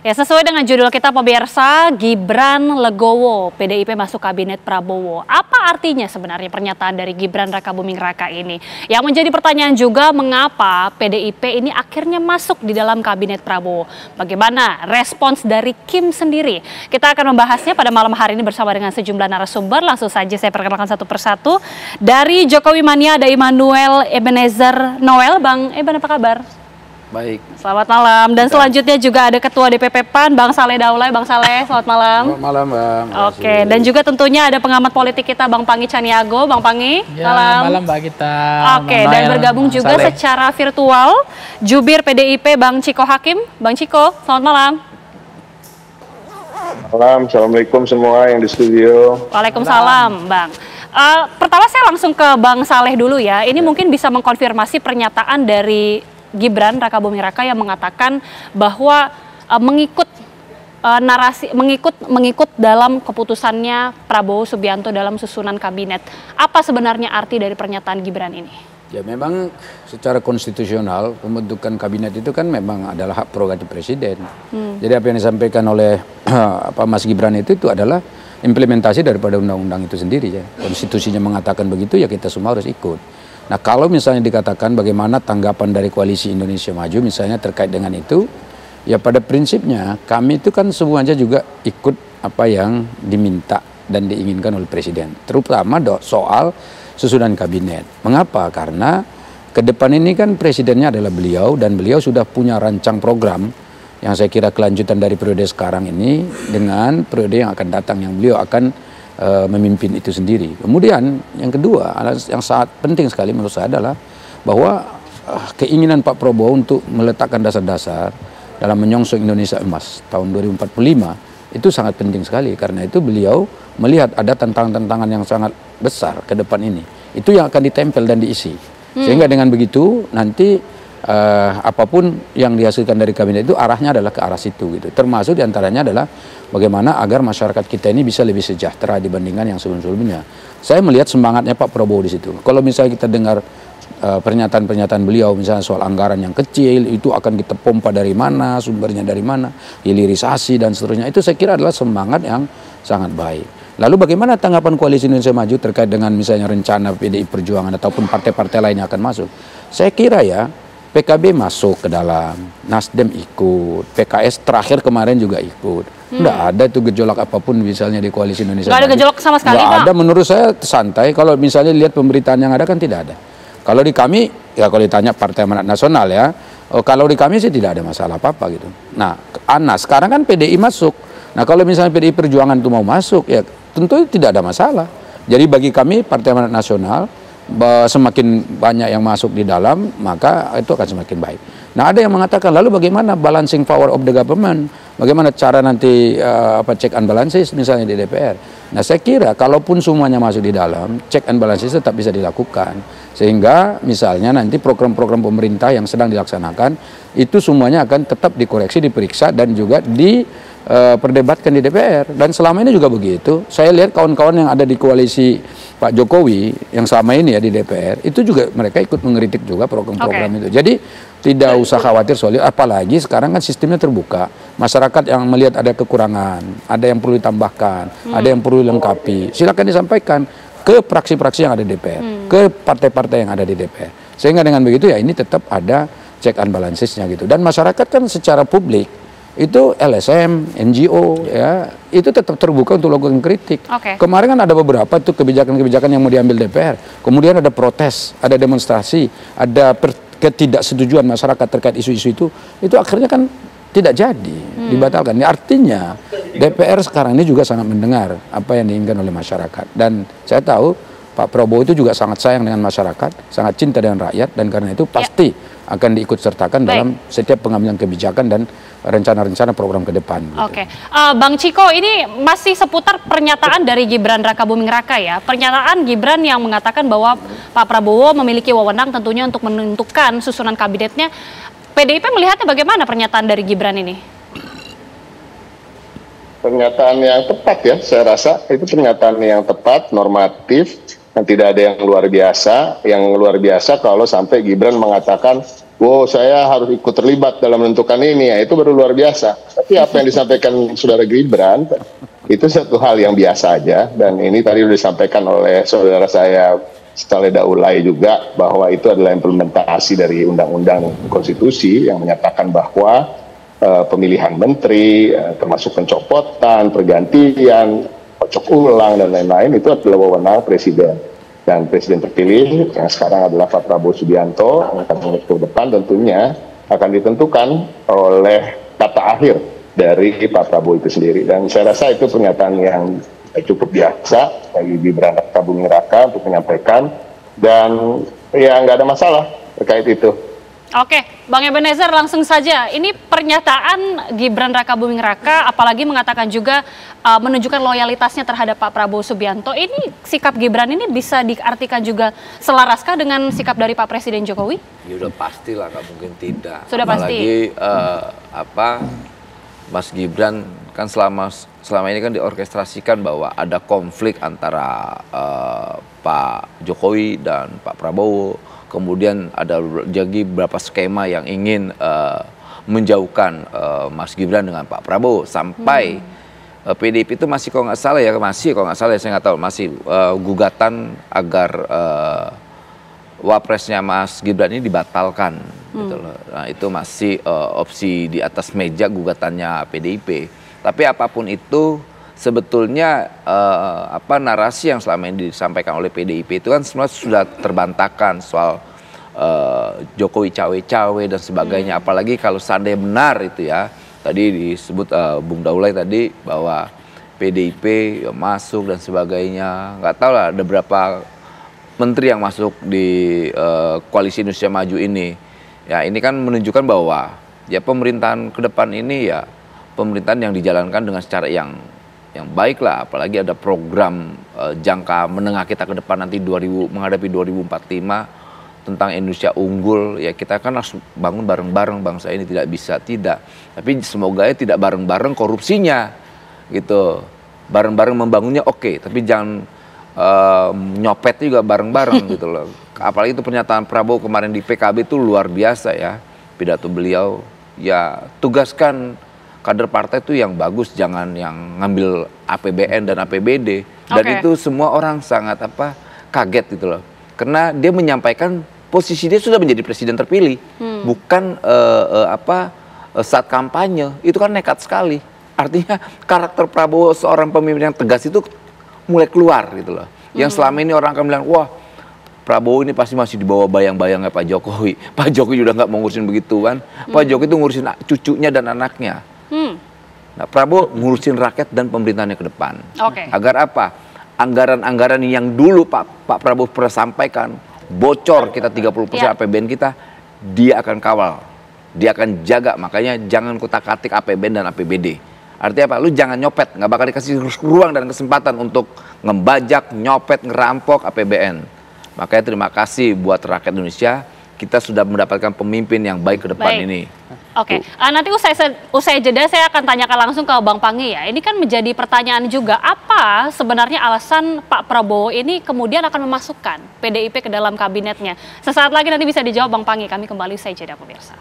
Ya, sesuai dengan judul kita pemirsa, Gibran legowo, PDIP masuk kabinet Prabowo. Apa artinya sebenarnya pernyataan dari Gibran Rakabuming Raka ini? Yang menjadi pertanyaan juga, mengapa PDIP ini akhirnya masuk di dalam kabinet Prabowo? Bagaimana respons dari Kim sendiri? Kita akan membahasnya pada malam hari ini bersama dengan sejumlah narasumber. Langsung saja saya perkenalkan satu persatu. Dari Jokowi Mania ada Immanuel Ebenezer Noel. Bang Eben, apa kabar? Baik. Selamat malam. Dan selanjutnya juga ada Ketua DPP PAN, Bang Saleh Daulay. Bang Saleh, selamat malam. Selamat malam, Bang. Oke, dan juga tentunya ada pengamat politik kita, Bang Pangi Caniago. Bang Pangi, ya, malam. Mbak Gita. Oke, dan bergabung juga secara virtual, Jubir PDIP, Bang Ciko Hakim. Bang Ciko, selamat malam. Malam, Assalamualaikum semua yang di studio. Waalaikumsalam, Bang. Pertama saya langsung ke Bang Saleh dulu ya. Ini mungkin bisa mengkonfirmasi pernyataan dari Gibran Rakabuming Raka yang mengatakan bahwa mengikut dalam keputusannya Prabowo Subianto dalam susunan kabinet. Apa sebenarnya arti dari pernyataan Gibran ini? Ya, memang secara konstitusional pembentukan kabinet itu kan memang adalah hak prerogatif presiden. Jadi apa yang disampaikan oleh Mas Gibran itu adalah implementasi daripada undang-undang itu sendiri ya. Konstitusinya mengatakan begitu, ya kita semua harus ikut. Nah, kalau misalnya dikatakan bagaimana tanggapan dari Koalisi Indonesia Maju misalnya terkait dengan itu, ya pada prinsipnya kami itu kan semuanya juga ikut apa yang diminta dan diinginkan oleh Presiden, terutama soal susunan kabinet. Mengapa? Karena ke depan ini kan Presidennya adalah beliau, dan beliau sudah punya rancang program yang saya kira kelanjutan dari periode sekarang ini dengan periode yang akan datang, yang beliau akan memimpin itu sendiri. Kemudian yang kedua, yang sangat penting sekali menurut saya adalah bahwa keinginan Pak Prabowo untuk meletakkan dasar-dasar dalam menyongsong Indonesia Emas tahun 2045 itu sangat penting sekali, karena itu beliau melihat ada tantangan-tantangan yang sangat besar ke depan ini. Itu yang akan ditempel dan diisi. Sehingga dengan begitu nanti apapun yang dihasilkan dari kabinet itu arahnya adalah ke arah situ gitu. Termasuk diantaranya adalah bagaimana agar masyarakat kita ini bisa lebih sejahtera dibandingkan yang sebelum-sebelumnya. Saya melihat semangatnya Pak Prabowo di situ. Kalau misalnya kita dengar pernyataan-pernyataan beliau misalnya soal anggaran yang kecil itu akan kita pompa dari mana, sumbernya dari mana, hilirisasi dan seterusnya, itu saya kira adalah semangat yang sangat baik. Lalu bagaimana tanggapan Koalisi Indonesia Maju terkait dengan misalnya rencana PDI Perjuangan ataupun partai-partai lain yang akan masuk? Saya kira ya PKB masuk ke dalam, Nasdem ikut, PKS terakhir kemarin juga ikut. Nggak ada itu gejolak apapun misalnya di Koalisi Indonesia Maju. Nggak ada gejolak sama sekali, Pak? Nggak ada, menurut saya santai. Kalau misalnya lihat pemberitaan yang ada kan tidak ada. Kalau di kami, ya kalau ditanya Partai Amanat Nasional ya, kalau di kami sih tidak ada masalah apa-apa gitu. Nah, sekarang kan PDI masuk. Nah, kalau misalnya PDI Perjuangan itu mau masuk, ya tentu tidak ada masalah. Jadi bagi kami Partai Amanat Nasional, semakin banyak yang masuk di dalam, maka itu akan semakin baik. Nah, ada yang mengatakan lalu bagaimana balancing power of the government, bagaimana cara nanti check and balances misalnya di DPR. Nah, saya kira kalaupun semuanya masuk di dalam, check and balances tetap bisa dilakukan, sehingga misalnya nanti program-program pemerintah yang sedang dilaksanakan itu semuanya akan tetap dikoreksi, diperiksa, dan juga diperdebatkan di DPR. Dan selama ini juga begitu. Saya lihat kawan-kawan yang ada di koalisi Pak Jokowi yang selama ini ya di DPR, itu juga mereka ikut mengkritik juga program-program itu. Jadi tidak usah khawatir soal itu, apalagi sekarang kan sistemnya terbuka. Masyarakat yang melihat ada kekurangan, ada yang perlu ditambahkan, ada yang perlu dilengkapi, silakan disampaikan ke praksi-praksi yang ada di DPR, ke partai-partai yang ada di DPR. Sehingga dengan begitu ya ini tetap ada check and balancesnya gitu. Dan masyarakat kan secara publik itu LSM, NGO ya, itu tetap terbuka untuk melakukan kritik. Kemarin kan ada beberapa tuh kebijakan-kebijakan yang mau diambil DPR. Kemudian ada protes, ada demonstrasi, ada ketidaksetujuan masyarakat terkait isu-isu itu akhirnya kan tidak jadi, dibatalkan. Ini artinya DPR sekarang ini juga sangat mendengar apa yang diinginkan oleh masyarakat. Dan saya tahu Pak Prabowo itu juga sangat sayang dengan masyarakat, sangat cinta dengan rakyat, dan karena itu pasti akan diikut sertakan dalam setiap pengambilan kebijakan dan rencana-rencana program ke depan. Gitu. Bang Ciko, ini masih seputar pernyataan dari Gibran Rakabuming Raka ya. Pernyataan Gibran yang mengatakan bahwa Pak Prabowo memiliki wewenang tentunya untuk menentukan susunan kabinetnya. PDIP melihatnya bagaimana pernyataan dari Gibran ini? Pernyataan yang tepat ya, saya rasa itu pernyataan yang tepat, normatif, dan tidak ada yang luar biasa. Yang luar biasa kalau sampai Gibran mengatakan wow saya harus ikut terlibat dalam menentukan ini, ya itu baru luar biasa. Tapi apa yang disampaikan saudara Gibran itu satu hal yang biasa aja, dan ini tadi sudah disampaikan oleh saudara saya Saleh Daulay juga bahwa itu adalah implementasi dari undang-undang konstitusi yang menyatakan bahwa pemilihan menteri, termasuk pencopotan, pergantian, kocok ulang dan lain-lain itu adalah wewenang presiden. Dan presiden terpilih yang sekarang adalah Pak Prabowo Subianto yang akan ke depan tentunya akan ditentukan oleh kata akhir dari Pak Prabowo itu sendiri. Dan saya rasa itu pernyataan yang cukup biasa bagi Gibran Rakabuming Raka untuk menyampaikan, dan ya nggak ada masalah terkait itu. Oke, Bang Ebenezer, langsung saja. Ini pernyataan Gibran Rakabuming Raka, apalagi mengatakan juga menunjukkan loyalitasnya terhadap Pak Prabowo Subianto. Ini sikap Gibran ini bisa diartikan juga selaraskah dengan sikap dari Pak Presiden Jokowi? Ya udah pastilah, nggak mungkin tidak. Sudah pasti. Apalagi Mas Gibran kan selama ini kan diorkestrasikan bahwa ada konflik antara Pak Jokowi dan Pak Prabowo. Kemudian ada jadi beberapa skema yang ingin menjauhkan Mas Gibran dengan Pak Prabowo sampai PDIP itu masih kalau nggak salah ya saya nggak tahu, masih gugatan agar wapresnya Mas Gibran ini dibatalkan gitu loh. Nah, itu masih opsi di atas meja gugatannya PDIP. Tapi apapun itu sebetulnya narasi yang selama ini disampaikan oleh PDIP itu kan semua sudah terbantahkan soal Jokowi cawe-cawe dan sebagainya. Apalagi kalau seandainya benar itu ya, tadi disebut Bung Daulay tadi bahwa PDIP masuk dan sebagainya. Nggak tahu lah ada berapa menteri yang masuk di koalisi Indonesia Maju ini. Ya ini kan menunjukkan bahwa ya pemerintahan ke depan ini ya pemerintahan yang dijalankan dengan secara yang baik lah, apalagi ada program jangka menengah kita ke depan nanti menghadapi 2045 tentang Indonesia unggul. Ya kita kan harus bangun bareng-bareng bangsa ini, tidak bisa tidak. Tapi semoga ya tidak bareng-bareng korupsinya gitu. Bareng-bareng membangunnya oke, tapi jangan nyopet juga bareng-bareng gitu loh. Apalagi itu pernyataan Prabowo kemarin di PKB itu luar biasa ya. Pidato beliau ya tugaskan kader partai itu yang bagus, jangan yang ngambil APBN dan APBD. Dan itu semua orang sangat kaget gitu loh. Karena dia menyampaikan posisi dia sudah menjadi presiden terpilih, bukan saat kampanye. Itu kan nekat sekali. Artinya karakter Prabowo seorang pemimpin yang tegas itu mulai keluar gitu loh. Yang selama ini orang akan bilang, wah Prabowo ini pasti masih di bawah bayang-bayangnya Pak Jokowi. Pak Jokowi udah nggak mau ngurusin begituan. Pak Jokowi itu ngurusin cucunya dan anaknya. Nah, Prabowo ngurusin rakyat dan pemerintahannya ke depan. Agar apa? Anggaran-anggaran yang dulu Pak Prabowo pernah sampaikan, bocor kita 30% APBN kita, dia akan kawal. Dia akan jaga, makanya jangan kutak-katik APBN dan APBD. Artinya apa? Lu jangan nyopet, nggak bakal dikasih ruang dan kesempatan untuk ngebajak, nyopet, ngerampok APBN. Makanya terima kasih buat rakyat Indonesia, kita sudah mendapatkan pemimpin yang baik ke depan ini. Nanti usai jeda saya akan tanyakan langsung ke Bang Panggi ya. Ini kan menjadi pertanyaan juga, apa sebenarnya alasan Pak Prabowo ini kemudian akan memasukkan PDIP ke dalam kabinetnya? Sesaat lagi nanti bisa dijawab Bang Panggi, kami kembali usai jeda pemirsa.